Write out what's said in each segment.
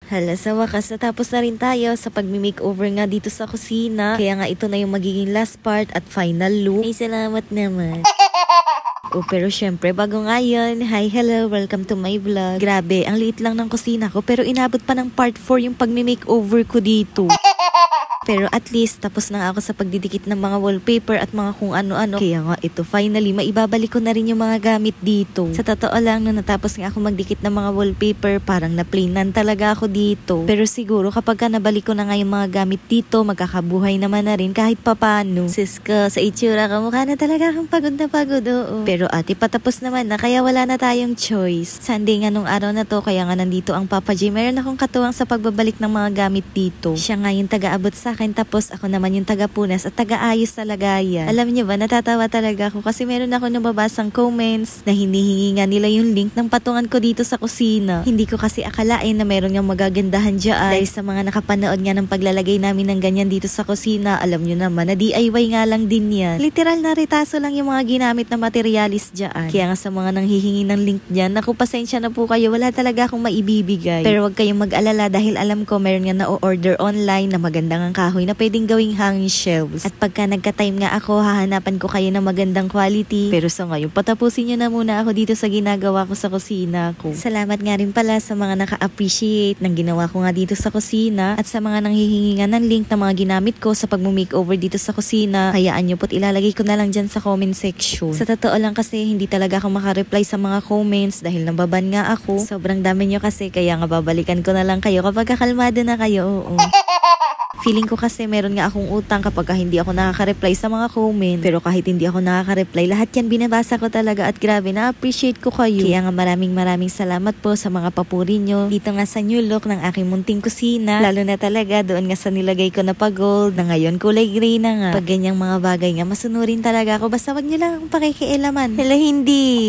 Hala, sa wakas natapos na rin tayo sa pagmi-makeover nga dito sa kusina. Kaya nga ito na yung magiging last part at final look. Ay, salamat naman. Oh, pero syempre, bago nga yun, hi, hello, welcome to my vlog. Grabe, ang liit lang ng kusina ko, pero inabot pa ng part 4 yung pagmi-makeover ko dito. Pero at least, tapos na ako sa pagdidikit ng mga wallpaper at mga kung ano-ano. Kaya nga ito, finally, maibabalik ko na rin yung mga gamit dito. Sa totoo lang, nung natapos nga ako magdikit ng mga wallpaper, parang na-plainan talaga ako dito. Pero siguro, kapag ka nabalik ko na nga yung mga gamit dito, magkakabuhay naman na rin kahit papano. Sis ko, sa itsura ka, mukha na talaga akong pagod na pagod, oo. Pero ate, patapos naman na, kaya wala na tayong choice. Sunday nga nung araw na to, kaya nga nandito ang Papa J. Meron akong katuwang sa pagbabalik ng mga gamit dito. Siya nga yung taga-abot sa akin, tapos ako naman yung taga-punas at taga-ayos sa lagayan. Alam niyo ba, natatawa talaga ako kasi meron ako nababasang comments na hinihingi nga nila yung link ng patungan ko dito sa kusina. Hindi ko kasi akalain na meron nga magagandahan dyan. Dahil sa mga nakapanood nga ng paglalagay namin ng ganyan dito sa kusina, alam niyo naman na DIY nga lang din yan. Literal na retaso lang yung mga ginamit na materialis dyan. Kaya nga sa mga nanghihingi ng link dyan, naku, pasensya na po kayo, wala talaga akong maibibigay. Pero wag kayong mag-alala dahil alam ko meron nga na-order online na magandang ang kahoy na pwedeng gawing hanging shelves. At pagka nagka-time nga ako, hahanapan ko kayo ng magandang quality. Pero sa ngayon, patapusin nyo na muna ako dito sa ginagawa ko sa kusina ko. Salamat nga rin pala sa mga naka-appreciate ng ginawa ko nga dito sa kusina at sa mga nanghihingi nga ng link na mga ginamit ko sa pag-makeover dito sa kusina. Hayaan nyo po't ilalagay ko na lang dyan sa comment section. Sa totoo lang kasi, hindi talaga ako makareply sa mga comments dahil nababan nga ako. Sobrang dami nyo kasi, kaya nga babalikan ko na lang kayo kapag kakalmado na kayo, oo. Feeling ko kasi meron nga akong utang kapag hindi ako nakaka-reply sa mga comment. Pero kahit hindi ako nakaka-reply, lahat yan binabasa ko talaga at grabe, na-appreciate ko kayo. Kaya nga maraming salamat po sa mga papuri nyo dito nga sa new look ng aking munting kusina. Lalo na talaga doon nga sa nilagay ko na pa-gold na ngayon kulay gray na nga. Pag ganyang mga bagay nga, masunurin talaga ako. Basta wag nyo lang akong pakikialaman. Hala, hindi.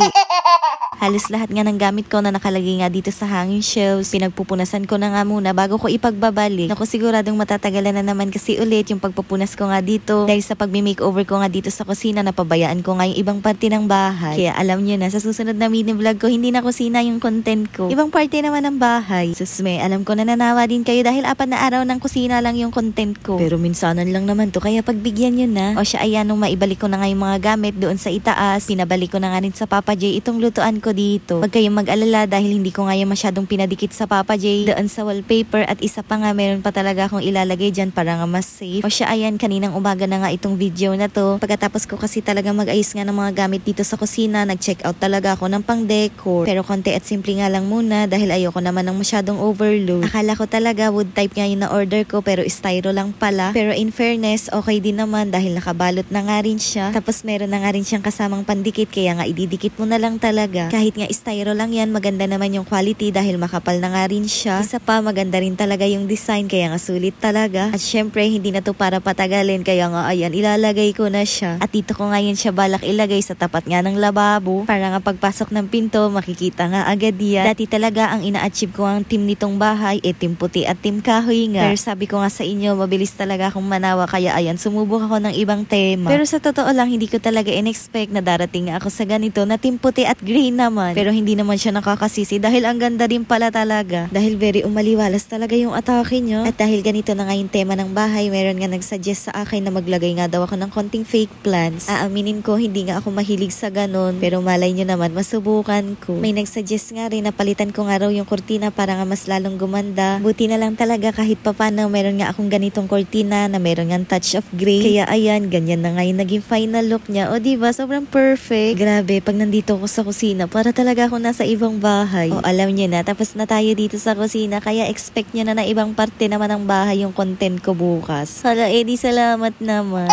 Halos lahat nga ng gamit ko na nakalagay nga dito sa hanging shelves, pinagpupunasan ko na nga muna bago ko ipagbabalik. Naku, siguradong matatagalan na naman kasi ulit yung pagpupunas ko nga dito. Dahil sa pag-makeover ko nga dito sa kusina, napabayaan ko nga yung ibang parte ng bahay. Kaya alam nyo na, sa susunod na mini vlog ko, hindi na kusina yung content ko. Ibang parte naman ng bahay. Susme, alam ko na nanawa din kayo dahil 4 na araw ng kusina lang yung content ko. Pero minsanan lang naman to, kaya pagbigyan nyo na. O siya, ayan, nung maibalik ko na nga yung mga gamit doon sa itaas, pinabalik ko na nga rin sa Papa J itong lutuan ko dito. Huwag kayong mag-alala dahil hindi ko nga yung masyadong pinadikit sa Papa J doon sa wallpaper at isa pa nga meron pa talaga akong ilalagay dyan para nga mas safe. O siya, ayan, kaninang umaga na nga itong video na to. Pagkatapos ko kasi talaga mag-ayos nga ng mga gamit dito sa kusina, nag-check out talaga ako ng pang-decor. Pero konti at simple nga lang muna dahil ayoko naman ng masyadong overload. Akala ko talaga wood type nga yung na-order ko pero styro lang pala. Pero in fairness, okay din naman dahil nakabalot na nga rin siya. Tapos meron na nga rin siyang kasamang pandikit kaya nga ididikit mo na lang talaga. Kahit nga styro lang yan, maganda naman yung quality dahil makapal na nga rin siya. Isa pa, maganda rin talaga yung design kaya nga sulit talaga. At syempre, hindi na to para patagalin kaya nga ayan, ilalagay ko na siya. At dito ko ngayon siya balak ilagay sa tapat nga ng lababo para nga pagpasok ng pinto, makikita nga agad yan. Dati talaga ang ina-achieve ko ang team nitong bahay, team puti at team kahoy nga. Pero sabi ko nga sa inyo, mabilis talaga akong manawa kaya ayan, sumubok ako ng ibang tema. Pero sa totoo lang, hindi ko talaga in-expect na darating nga ako sa ganito na team puti at gray naman. Pero hindi naman siya nakakasisi dahil ang ganda din pala talaga. Dahil very umaliwalas talaga yung atake nyo. At dahil ganito na nga yung tema ng bahay, meron nga nagsuggest sa akin na maglagay nga daw ako ng konting fake plants. Aaminin ko, hindi nga ako mahilig sa ganon. Pero malay nyo naman, masubukan ko. May nagsuggest nga rin na palitan ko nga raw yung kurtina para nga mas lalong gumanda. Buti na lang talaga kahit papano meron nga akong ganitong kurtina na meron nga touch of gray. Kaya ayan, ganyan na nga yung naging final look niya. O diba, sobrang perfect. Grabe, pag nandito ako sa kusina, para talaga ako nasa ibang bahay. O alam nyo na, tapos na tayo dito sa kusina, kaya expect nyo na na ibang parte naman ng bahay yung content ko bukas. Hala, Eddie, salamat naman.